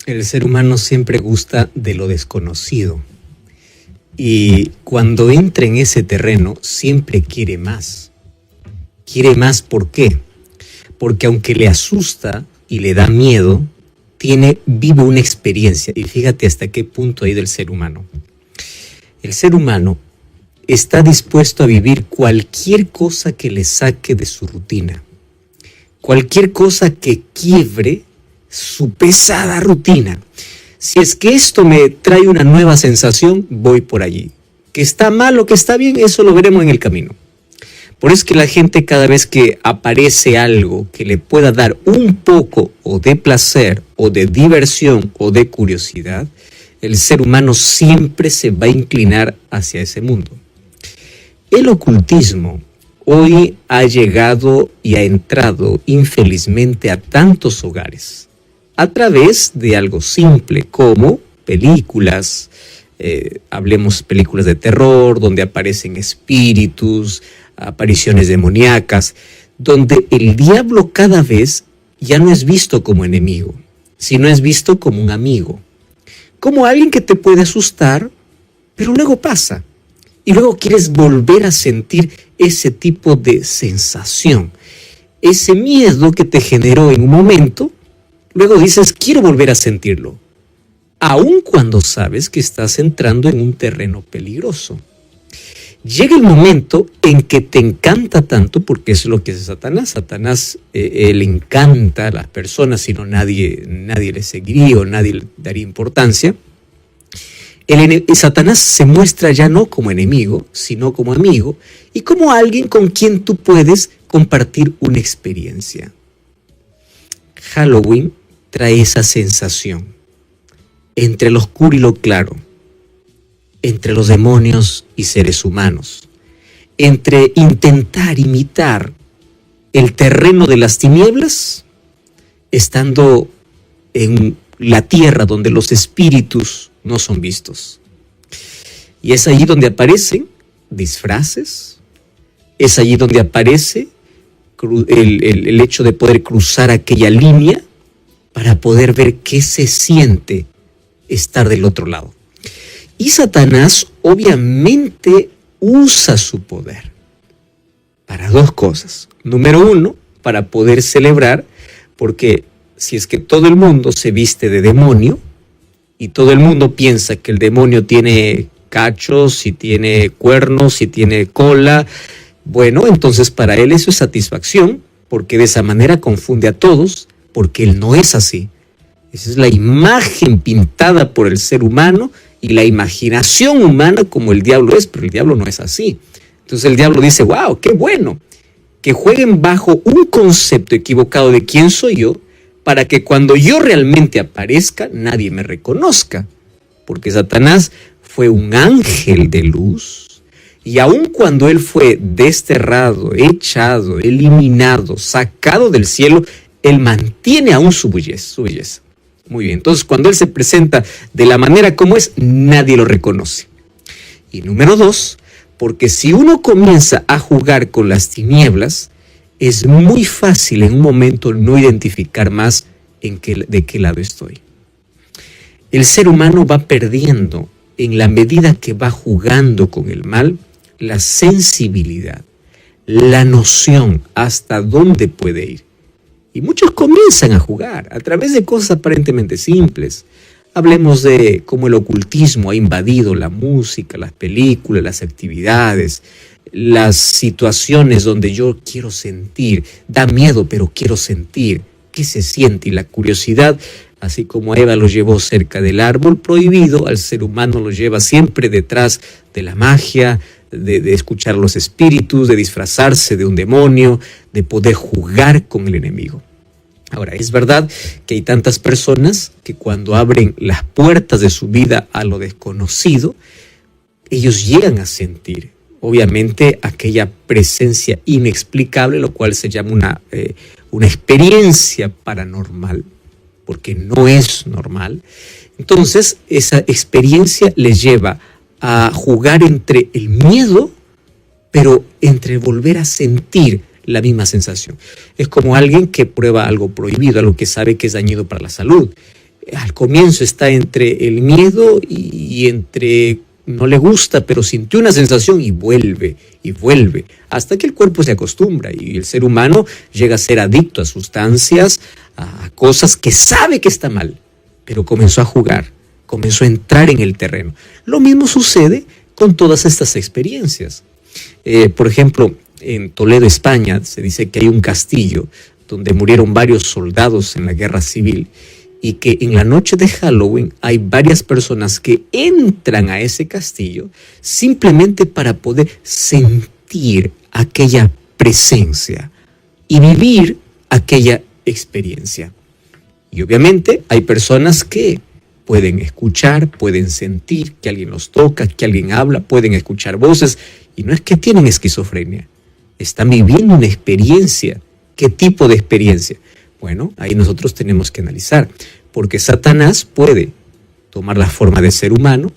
el ser humano siempre gusta de lo desconocido. Y cuando entra en ese terreno, siempre quiere más. Quiere más, ¿por qué? Porque aunque le asusta y le da miedo, vive una experiencia. Y fíjate hasta qué punto hay del ser humano. El ser humano está dispuesto a vivir cualquier cosa que le saque de su rutina. Cualquier cosa que quiebre su pesada rutina. Si es que esto me trae una nueva sensación, voy por allí. Que está mal o que está bien, eso lo veremos en el camino. Por eso es que la gente, cada vez que aparece algo que le pueda dar un poco o de placer o de diversión o de curiosidad, el ser humano siempre se va a inclinar hacia ese mundo. El ocultismo hoy ha llegado y ha entrado infelizmente a tantos hogares a través de algo simple como películas, hablemos películas de terror, donde aparecen espíritus, apariciones demoníacas, donde el diablo cada vez ya no es visto como enemigo, sino es visto como un amigo, como alguien que te puede asustar, pero luego pasa, y luego quieres volver a sentir ese tipo de sensación, ese miedo que te generó en un momento. Luego dices, quiero volver a sentirlo, aun cuando sabes que estás entrando en un terreno peligroso. Llega el momento en que te encanta tanto, porque eso es lo que hace Satanás. Satanás le encanta a las personas, si no nadie le seguiría o nadie le daría importancia. Satanás se muestra ya no como enemigo, sino como amigo y como alguien con quien tú puedes compartir una experiencia. Halloween trae esa sensación entre lo oscuro y lo claro, entre los demonios y seres humanos, entre intentar imitar el terreno de las tinieblas, estando en la tierra donde los espíritus no son vistos. Y es allí donde aparecen disfraces, es allí donde aparece el hecho de poder cruzar aquella línea para poder ver qué se siente estar del otro lado. Y Satanás obviamente usa su poder para dos cosas. Número uno, para poder celebrar, porque si es que todo el mundo se viste de demonio y todo el mundo piensa que el demonio tiene cachos, si tiene cuernos, si tiene cola, bueno, entonces para él eso es satisfacción, porque de esa manera confunde a todos, porque él no es así. Esa es la imagen pintada por el ser humano y la imaginación humana como el diablo es, pero el diablo no es así. Entonces el diablo dice, wow, qué bueno, que jueguen bajo un concepto equivocado de quién soy yo, para que cuando yo realmente aparezca, nadie me reconozca. Porque Satanás fue un ángel de luz, y aun cuando él fue desterrado, echado, eliminado, sacado del cielo, él mantiene aún su belleza. Muy bien, entonces cuando él se presenta de la manera como es, nadie lo reconoce. Y número dos, porque si uno comienza a jugar con las tinieblas, es muy fácil en un momento no identificar más de qué lado estoy. El ser humano va perdiendo, en la medida que va jugando con el mal, la sensibilidad, la noción hasta dónde puede ir. Y muchos comienzan a jugar a través de cosas aparentemente simples. Hablemos de cómo el ocultismo ha invadido la música, las películas, las actividades, las situaciones donde yo quiero sentir, da miedo, pero quiero sentir qué se siente. Y la curiosidad, así como a Eva lo llevó cerca del árbol prohibido, al ser humano lo lleva siempre detrás de la magia, de escuchar los espíritus, de disfrazarse de un demonio, de poder jugar con el enemigo. Ahora, es verdad que hay tantas personas que cuando abren las puertas de su vida a lo desconocido, ellos llegan a sentir, obviamente, aquella presencia inexplicable, lo cual se llama una experiencia paranormal, porque no es normal. Entonces, esa experiencia les lleva a jugar entre el miedo, pero entre volver a sentir la misma sensación. Es como alguien que prueba algo prohibido, algo que sabe que es dañino para la salud. Al comienzo está entre el miedo y entre no le gusta, pero sintió una sensación y vuelve, hasta que el cuerpo se acostumbra y el ser humano llega a ser adicto a sustancias, a cosas que sabe que está mal, pero comenzó a jugar, comenzó a entrar en el terreno. Lo mismo sucede con todas estas experiencias. Por ejemplo, en Toledo, España, se dice que hay un castillo donde murieron varios soldados en la guerra civil, y que en la noche de Halloween hay varias personas que entran a ese castillo simplemente para poder sentir aquella presencia y vivir aquella experiencia. Y obviamente hay personas que pueden escuchar, pueden sentir que alguien los toca, que alguien habla, pueden escuchar voces, y no es que tienen esquizofrenia, están viviendo una experiencia. ¿Qué tipo de experiencia? Bueno, ahí nosotros tenemos que analizar, porque Satanás puede tomar la forma de ser humano,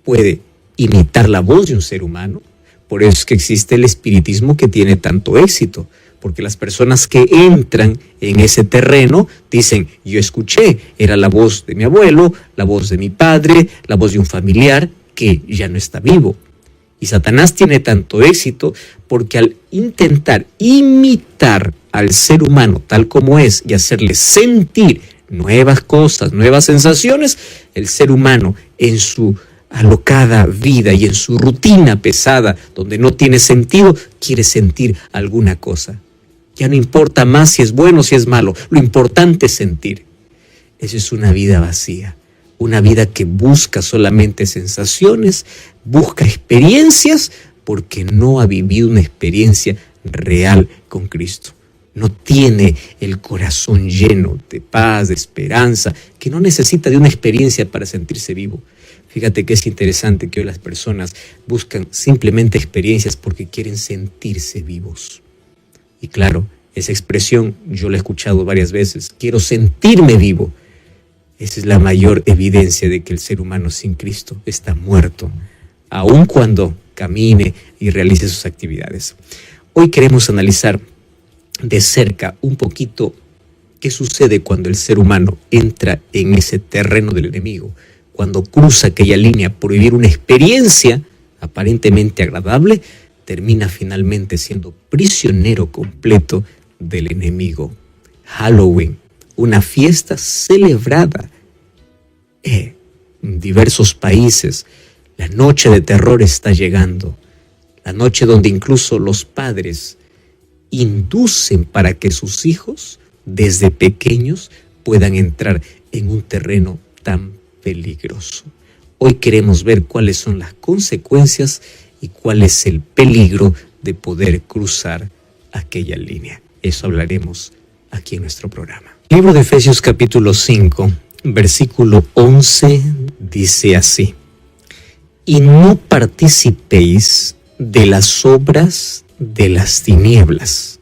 puede imitar la voz de un ser humano. Por eso es que existe el espiritismo que tiene tanto éxito, porque las personas que entran en ese terreno dicen: yo escuché, era la voz de mi abuelo, la voz de mi padre, la voz de un familiar que ya no está vivo. Y Satanás tiene tanto éxito porque al intentar imitar al ser humano tal como es y hacerle sentir nuevas cosas, nuevas sensaciones, el ser humano en su alocada vida y en su rutina pesada, donde no tiene sentido, quiere sentir alguna cosa. Ya no importa más si es bueno o si es malo, lo importante es sentir. Eso es una vida vacía, una vida que busca solamente sensaciones, busca experiencias, porque no ha vivido una experiencia real con Cristo. No tiene el corazón lleno de paz, de esperanza, que no necesita de una experiencia para sentirse vivo. Fíjate que es interesante que hoy las personas buscan simplemente experiencias porque quieren sentirse vivos. Y claro, esa expresión yo la he escuchado varias veces: quiero sentirme vivo. Esa es la mayor evidencia de que el ser humano sin Cristo está muerto, aun cuando camine y realice sus actividades. Hoy queremos analizar de cerca un poquito qué sucede cuando el ser humano entra en ese terreno del enemigo, cuando cruza aquella línea por vivir una experiencia aparentemente agradable, termina finalmente siendo prisionero completo del enemigo. Halloween, una fiesta celebrada en diversos países. La noche de terror está llegando, la noche donde incluso los padres inducen para que sus hijos desde pequeños puedan entrar en un terreno tan peligroso. Hoy queremos ver cuáles son las consecuencias y cuál es el peligro de poder cruzar aquella línea. Eso hablaremos aquí en nuestro programa. El libro de Efesios capítulo 5, versículo 11 dice así: y no participéis de las obras de las tinieblas,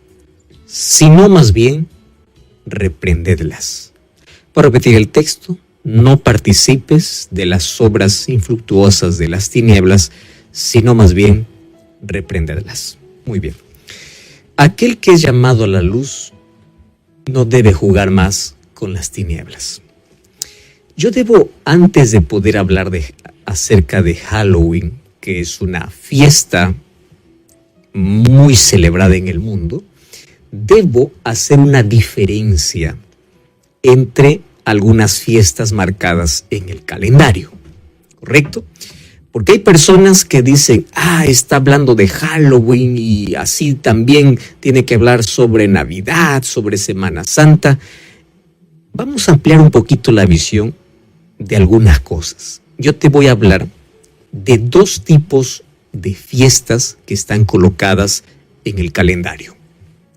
sino más bien reprendedlas. Por repetir el texto: no participes de las obras infructuosas de las tinieblas, sino más bien reprendedlas. Muy bien. Aquel que es llamado a la luz no debe jugar más con las tinieblas. Yo debo, antes de poder hablar acerca de Halloween, que es una fiesta muy celebrada en el mundo, debo hacer una diferencia entre algunas fiestas marcadas en el calendario, ¿correcto? Porque hay personas que dicen: está hablando de Halloween y así también tiene que hablar sobre Navidad, sobre Semana Santa. Vamos a ampliar un poquito la visión de algunas cosas. Yo te voy a hablar de dos tipos de fiestas que están colocadas en el calendario,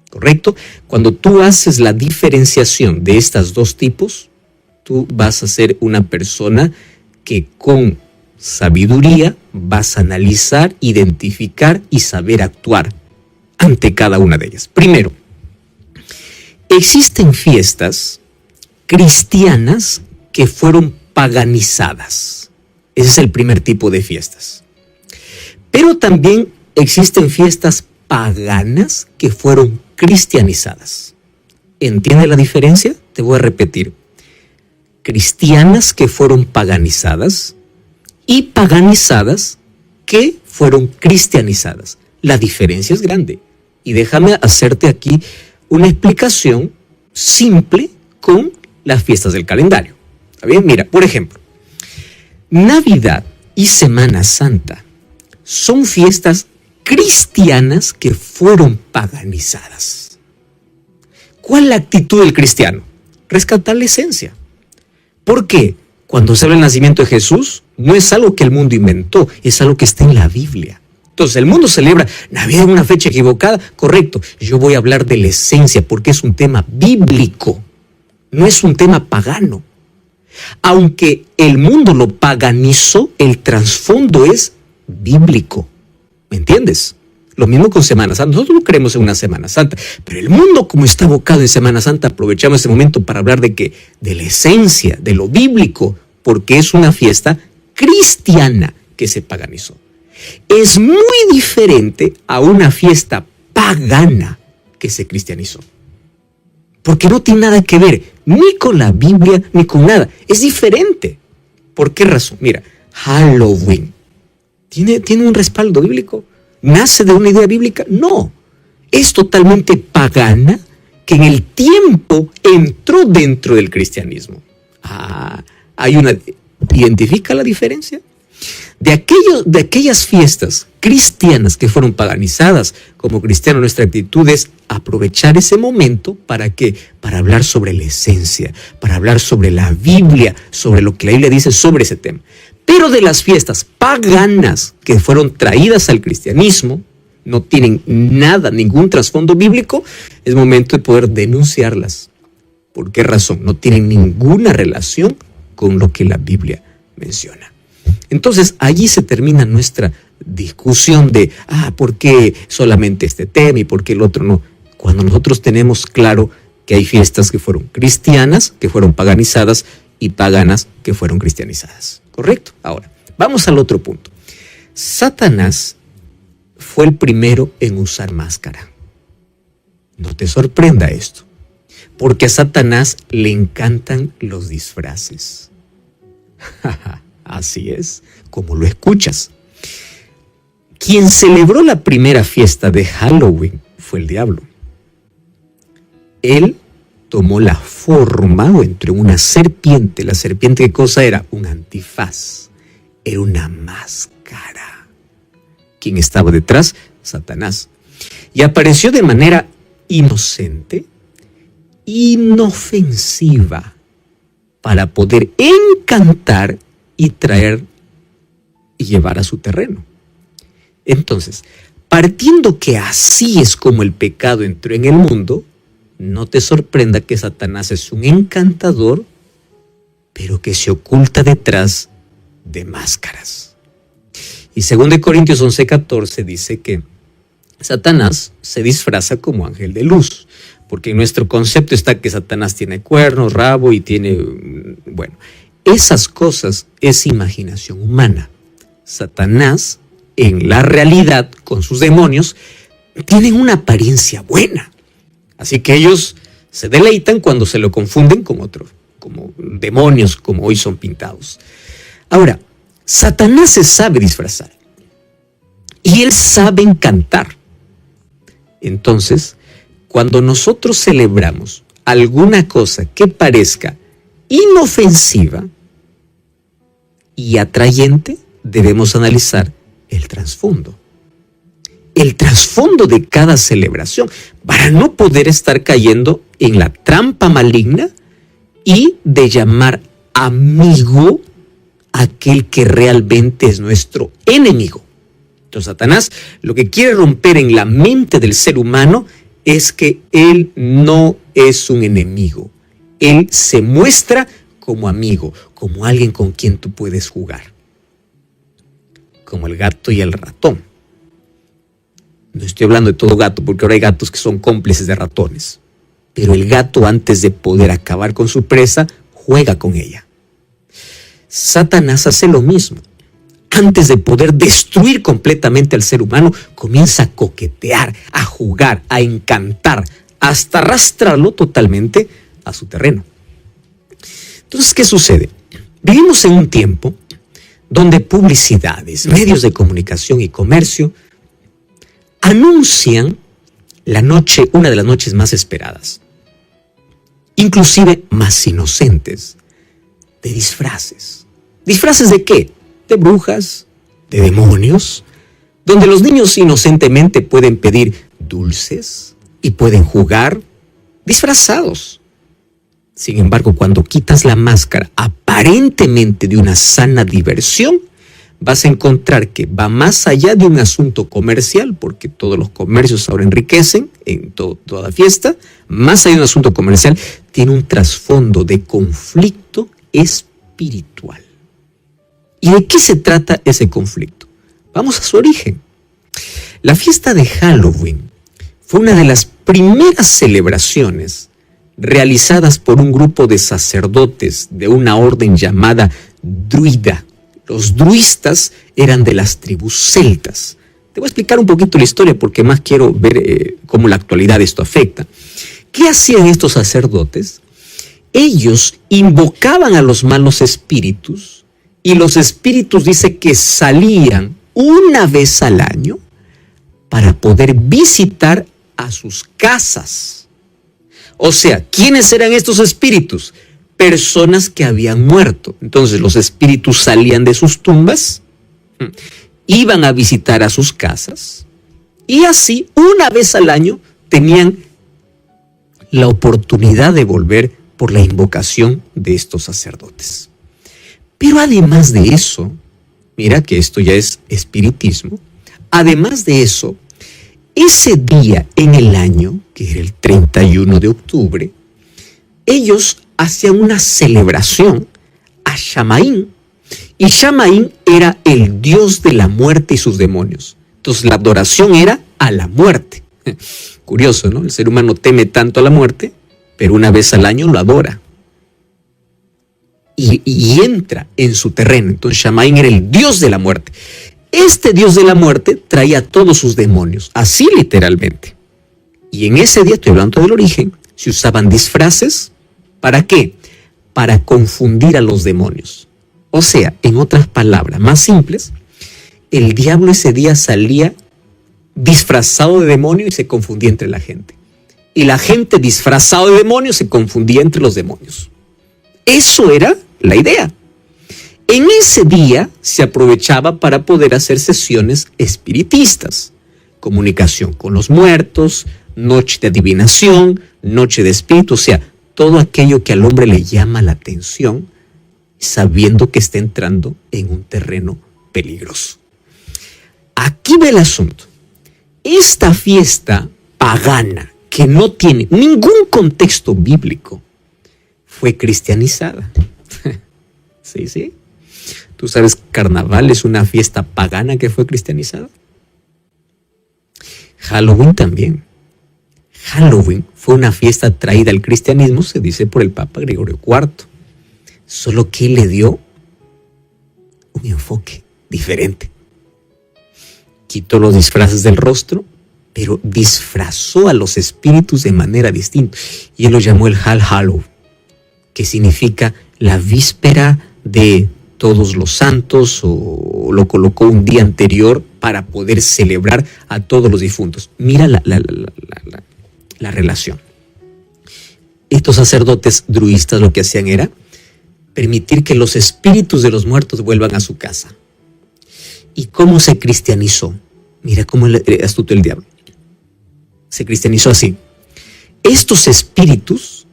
¿correcto? Cuando tú haces la diferenciación de estos dos tipos, tú vas a ser una persona que con sabiduría vas a analizar, identificar y saber actuar ante cada una de ellas. Primero, existen fiestas cristianas que fueron paganizadas. Ese es el primer tipo de fiestas. Pero también existen fiestas paganas que fueron cristianizadas. ¿Entiende la diferencia? Te voy a repetir. Cristianas que fueron paganizadas y paganizadas que fueron cristianizadas. La diferencia es grande. Y déjame hacerte aquí una explicación simple con las fiestas del calendario. ¿Está bien? Mira, por ejemplo, Navidad y Semana Santa son fiestas cristianas que fueron paganizadas. ¿Cuál es la actitud del cristiano? Rescatar la esencia. ¿Por qué? Cuando se habla del nacimiento de Jesús, no es algo que el mundo inventó, es algo que está en la Biblia. Entonces, el mundo celebra Navidad en una fecha equivocada, correcto. Yo voy a hablar de la esencia porque es un tema bíblico, no es un tema pagano. Aunque el mundo lo paganizó, el trasfondo es bíblico. ¿Me entiendes? Lo mismo con Semana Santa. Nosotros no creemos en una Semana Santa, pero el mundo, como está abocado en Semana Santa, aprovechamos ese momento para hablar de qué, de la esencia, de lo bíblico, porque es una fiesta cristiana que se paganizó. Es muy diferente a una fiesta pagana que se cristianizó, porque no tiene nada que ver ni con la Biblia ni con nada. Es diferente. ¿Por qué razón? Mira, Halloween tiene un respaldo bíblico. ¿Nace de una idea bíblica? No, es totalmente pagana que en el tiempo entró dentro del cristianismo. ¿Identifica la diferencia? De aquellas fiestas cristianas que fueron paganizadas, como cristiano nuestra actitud es aprovechar ese momento ¿para qué? Para hablar sobre la esencia, para hablar sobre la Biblia, sobre lo que la Biblia dice sobre ese tema. Pero de las fiestas paganas que fueron traídas al cristianismo, no tienen nada, ningún trasfondo bíblico, es momento de poder denunciarlas. ¿Por qué razón? No tienen ninguna relación con lo que la Biblia menciona. Entonces, allí se termina nuestra discusión de, ¿por qué solamente este tema y por qué el otro no? Cuando nosotros tenemos claro que hay fiestas que fueron cristianas, que fueron paganizadas, y paganas que fueron cristianizadas. ¿Correcto? Ahora, vamos al otro punto. Satanás fue el primero en usar máscara. No te sorprenda esto, porque a Satanás le encantan los disfraces. Así es, como lo escuchas. Quien celebró la primera fiesta de Halloween fue el diablo. Él tomó la forma o entró en una serpiente. La serpiente, ¿qué cosa era? Un antifaz. Era una máscara. ¿Quién estaba detrás? Satanás. Y apareció de manera inocente, inofensiva, para poder encantar y traer y llevar a su terreno. Entonces, partiendo que así es como el pecado entró en el mundo, no te sorprenda que Satanás es un encantador, pero que se oculta detrás de máscaras. Y 2 Corintios 11:14 dice que Satanás se disfraza como ángel de luz, porque en nuestro concepto está que Satanás tiene cuernos, rabo y tiene, bueno, esas cosas es imaginación humana. Satanás, en la realidad, con sus demonios, tienen una apariencia buena. Así que ellos se deleitan cuando se lo confunden con otros, como demonios, como hoy son pintados. Ahora, Satanás se sabe disfrazar y él sabe encantar. Entonces, cuando nosotros celebramos alguna cosa que parezca inofensiva y atrayente, debemos analizar el trasfondo. El trasfondo de cada celebración, para no poder estar cayendo en la trampa maligna y de llamar amigo a aquel que realmente es nuestro enemigo. Entonces, Satanás lo que quiere romper en la mente del ser humano es que él no es un enemigo. Él se muestra como amigo, como alguien con quien tú puedes jugar. Como el gato y el ratón. No estoy hablando de todo gato, porque ahora hay gatos que son cómplices de ratones. Pero el gato, antes de poder acabar con su presa, juega con ella. Satanás hace lo mismo. antes de poder destruir completamente al ser humano, comienza a coquetear, a jugar, a encantar, hasta arrastrarlo totalmente a su terreno. Entonces, ¿qué sucede? Vivimos en un tiempo donde publicidades, medios de comunicación y comercio anuncian la noche, una de las noches más esperadas, inclusive más inocentes, de disfraces. ¿Disfraces de qué? De brujas, de demonios, donde los niños inocentemente pueden pedir dulces y pueden jugar disfrazados. Sin embargo, cuando quitas la máscara aparentemente de una sana diversión, vas a encontrar que va más allá de un asunto comercial, porque todos los comercios ahora enriquecen en toda fiesta, más allá de un asunto comercial, tiene un trasfondo de conflicto espiritual. ¿Y de qué se trata ese conflicto? Vamos a su origen. La fiesta de Halloween fue una de las primeras celebraciones realizadas por un grupo de sacerdotes de una orden llamada druida. Los druistas eran de las tribus celtas. Te voy a explicar un poquito la historia porque más quiero ver cómo la actualidad esto afecta. ¿Qué hacían estos sacerdotes? Ellos invocaban a los malos espíritus y los espíritus dice que salían una vez al año para poder visitar a sus casas. O sea, ¿quiénes eran estos espíritus? Personas que habían muerto. Entonces los espíritus salían de sus tumbas, iban a visitar a sus casas y así una vez al año tenían la oportunidad de volver por la invocación de estos sacerdotes. Pero además de eso, mira que esto ya es espiritismo, además de eso, ese día en el año, que era el 31 de octubre, ellos hacían una celebración a Shamaín, y Shamaín era el dios de la muerte y sus demonios. Entonces la adoración era a la muerte. Curioso, ¿no? El ser humano teme tanto a la muerte, pero una vez al año lo adora. Y entra en su terreno. Entonces Shamaín era el dios de la muerte. Este dios de la muerte traía a todos sus demonios, así literalmente. Y en ese día, estoy hablando del origen, se usaban disfraces. ¿Para qué? Para confundir a los demonios. O sea, en otras palabras más simples, el diablo ese día salía disfrazado de demonio y se confundía entre la gente. Y la gente disfrazada de demonio se confundía entre los demonios. Eso era la idea. En ese día se aprovechaba para poder hacer sesiones espiritistas, comunicación con los muertos, noche de adivinación, noche de espíritu, o sea, todo aquello que al hombre le llama la atención, sabiendo que está entrando en un terreno peligroso. Aquí ve el asunto. Esta fiesta pagana, que no tiene ningún contexto bíblico, fue cristianizada. Sí. ¿Tú sabes que Carnaval es una fiesta pagana que fue cristianizada? Halloween también. Halloween fue una fiesta traída al cristianismo, se dice, por el Papa Gregorio IV. Solo que le dio un enfoque diferente. Quitó los disfraces del rostro, pero disfrazó a los espíritus de manera distinta. Y él lo llamó el All Hallow, que significa la víspera de todos los santos, o lo colocó un día anterior para poder celebrar a todos los difuntos. Mira la relación. Estos sacerdotes druistas lo que hacían era permitir que los espíritus de los muertos vuelvan a su casa. ¿Y cómo se cristianizó? Mira cómo es astuto el diablo. Se cristianizó así. Estos espíritus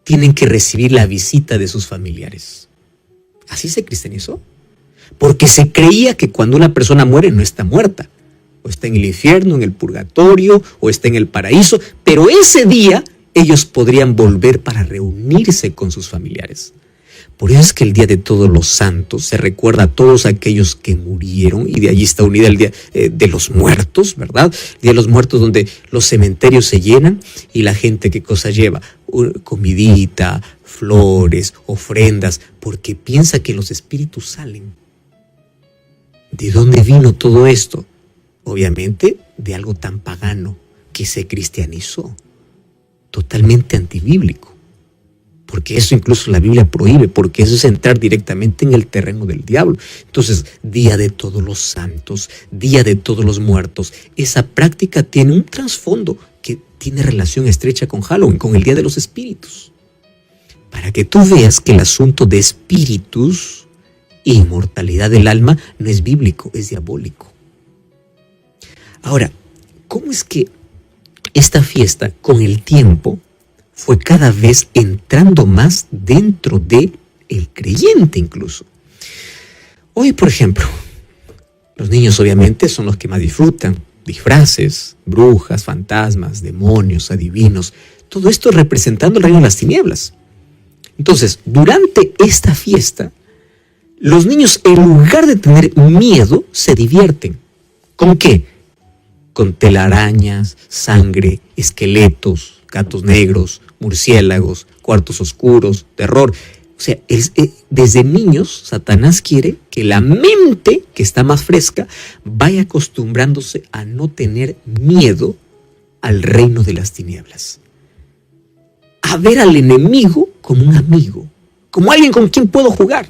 tienen que recibir la visita de sus familiares. Así se cristianizó. Porque se creía que cuando una persona muere no está muerta. O está en el infierno, en el purgatorio, o está en el paraíso. Pero ese día ellos podrían volver para reunirse con sus familiares. Por eso es que el Día de Todos los Santos se recuerda a todos aquellos que murieron, y de allí está unida el Día de los Muertos, ¿verdad? El Día de los Muertos, donde los cementerios se llenan y la gente, ¿qué cosa lleva? Comidita, flores, ofrendas, porque piensa que los espíritus salen. ¿De dónde vino todo esto? Obviamente de algo tan pagano que se cristianizó, totalmente antibíblico. Porque eso incluso la Biblia prohíbe, porque eso es entrar directamente en el terreno del diablo. Entonces, Día de Todos los Santos, Día de Todos los Muertos, esa práctica tiene un trasfondo que tiene relación estrecha con Halloween, con el Día de los Espíritus. Para que tú veas que el asunto de espíritus e inmortalidad del alma no es bíblico, es diabólico. Ahora, ¿cómo es que esta fiesta con el tiempo fue cada vez entrando más dentro del creyente incluso? Hoy, por ejemplo, los niños obviamente son los que más disfrutan. Disfraces, brujas, fantasmas, demonios, adivinos, todo esto representando el reino de las tinieblas. Entonces, durante esta fiesta, los niños, en lugar de tener miedo, se divierten. ¿Con qué? Con telarañas, sangre, esqueletos, gatos negros, murciélagos, cuartos oscuros, terror. O sea, desde niños, Satanás quiere que la mente, que está más fresca, vaya acostumbrándose a no tener miedo al reino de las tinieblas. A ver al enemigo como un amigo, como alguien con quien puedo jugar.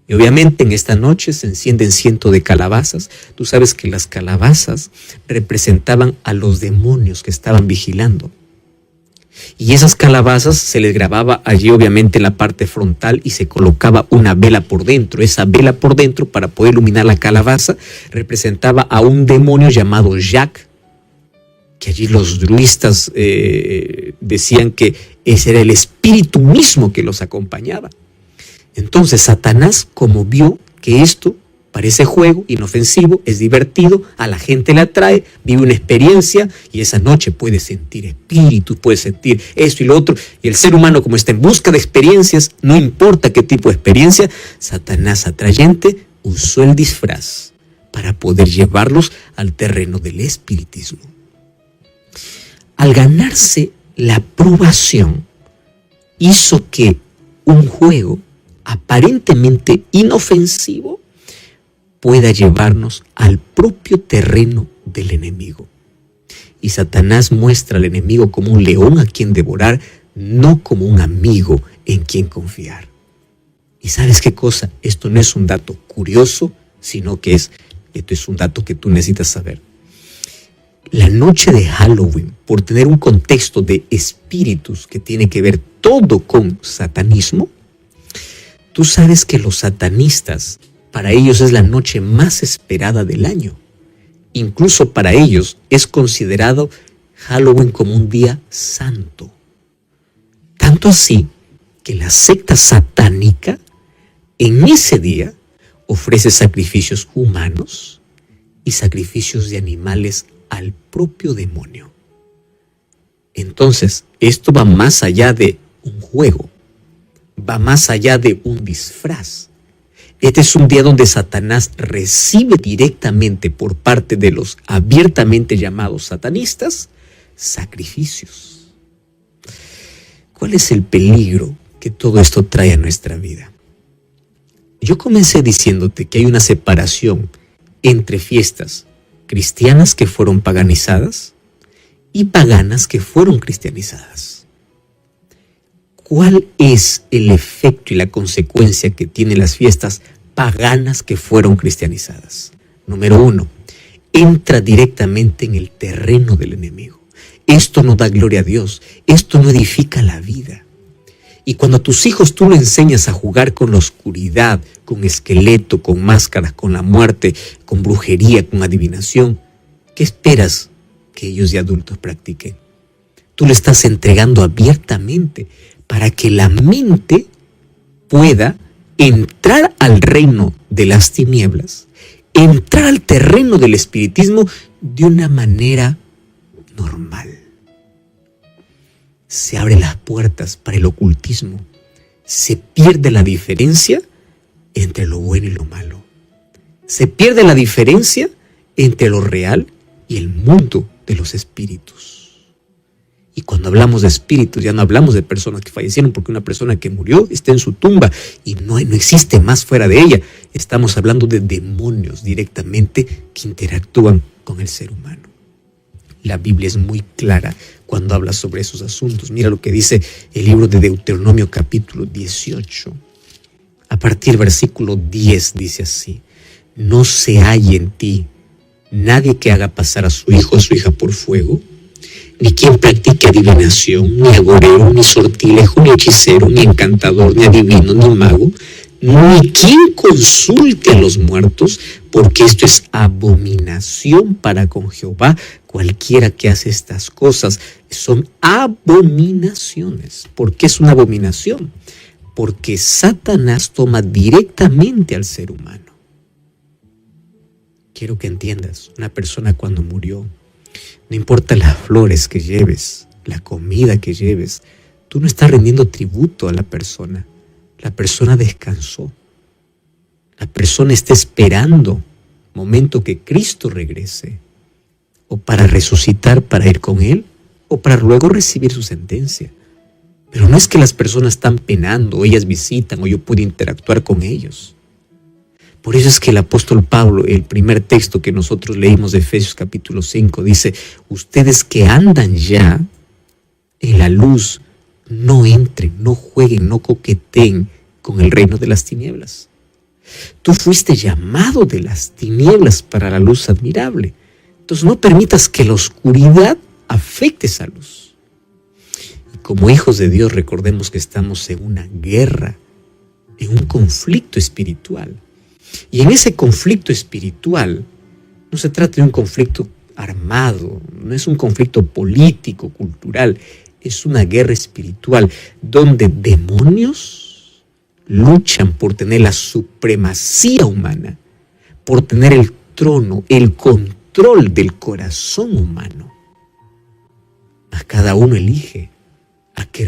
Y obviamente en esta noche se encienden cientos de calabazas. Tú sabes que las calabazas representaban a los demonios que estaban vigilando. Y esas calabazas se les grababa allí obviamente en la parte frontal y se colocaba una vela por dentro. Esa vela por dentro, para poder iluminar la calabaza, representaba a un demonio llamado Jack, que allí los druistas decían que ese era el espíritu mismo que los acompañaba. Entonces Satanás, como vio que esto parece juego, inofensivo, es divertido, a la gente le atrae, vive una experiencia y esa noche puede sentir espíritus, puede sentir esto y lo otro. Y el ser humano, como está en busca de experiencias, no importa qué tipo de experiencia, Satanás atrayente usó el disfraz para poder llevarlos al terreno del espiritismo. Al ganarse la aprobación, hizo que un juego aparentemente inofensivo pueda llevarnos al propio terreno del enemigo. Y Satanás muestra al enemigo como un león a quien devorar, no como un amigo en quien confiar. ¿Y sabes qué cosa? Esto no es un dato curioso, sino que esto es un dato que tú necesitas saber. La noche de Halloween, por tener un contexto de espíritus que tiene que ver todo con satanismo, tú sabes que los satanistas, para ellos es la noche más esperada del año. Incluso para ellos es considerado Halloween como un día santo. Tanto así que la secta satánica en ese día ofrece sacrificios humanos y sacrificios de animales al propio demonio. Entonces, esto va más allá de un juego, va más allá de un disfraz. Este es un día donde Satanás recibe directamente por parte de los abiertamente llamados satanistas sacrificios. ¿Cuál es el peligro que todo esto trae a nuestra vida? Yo comencé diciéndote que hay una separación entre fiestas cristianas que fueron paganizadas y paganas que fueron cristianizadas. ¿Cuál es el efecto y la consecuencia que tienen las fiestas paganas que fueron cristianizadas? Número 1, entra directamente en el terreno del enemigo. Esto no da gloria a Dios, esto no edifica la vida. Y cuando a tus hijos tú le enseñas a jugar con la oscuridad, con esqueleto, con máscaras, con la muerte, con brujería, con adivinación, ¿qué esperas que ellos de adultos practiquen? Tú le estás entregando abiertamente para que la mente pueda entrar al reino de las tinieblas, entrar al terreno del espiritismo de una manera normal. Se abren las puertas para el ocultismo. Se pierde la diferencia entre lo bueno y lo malo. Se pierde la diferencia entre lo real y el mundo de los espíritus. Y cuando hablamos de espíritus, ya no hablamos de personas que fallecieron, porque una persona que murió está en su tumba y no existe más fuera de ella. Estamos hablando de demonios directamente que interactúan con el ser humano. La Biblia es muy clara cuando habla sobre esos asuntos. Mira lo que dice el libro de Deuteronomio capítulo 18. A partir del versículo 10 dice así: no se halle en ti nadie que haga pasar a su hijo o a su hija por fuego, ni quien practique adivinación, ni agorero, ni sortilejo, ni hechicero, ni encantador, ni adivino, ni mago, ni quien consulte a los muertos, porque esto es abominación para con Jehová. Cualquiera que hace estas cosas son abominaciones. ¿Por qué es una abominación? Porque Satanás toma directamente al ser humano. Quiero que entiendas, una persona cuando murió, no importa las flores que lleves, la comida que lleves, tú no estás rendiendo tributo a la persona. La persona descansó. La persona está esperando momento que Cristo regrese, o para resucitar para ir con Él, o para luego recibir su sentencia. Pero no es que las personas están penando, o ellas visitan, o yo puedo interactuar con ellos. Por eso es que el apóstol Pablo, el primer texto que nosotros leímos de Efesios capítulo 5, dice: ustedes que andan ya en la luz, no entren, no jueguen, no coqueteen con el reino de las tinieblas. Tú fuiste llamado de las tinieblas para la luz admirable. Entonces no permitas que la oscuridad afecte esa luz. Y como hijos de Dios, recordemos que estamos en una guerra, en un conflicto espiritual. Y en ese conflicto espiritual no se trata de un conflicto armado, no es un conflicto político, cultural, es una guerra espiritual donde demonios luchan por tener la supremacía humana, por tener el trono, el control del corazón humano. A cada uno elige a qué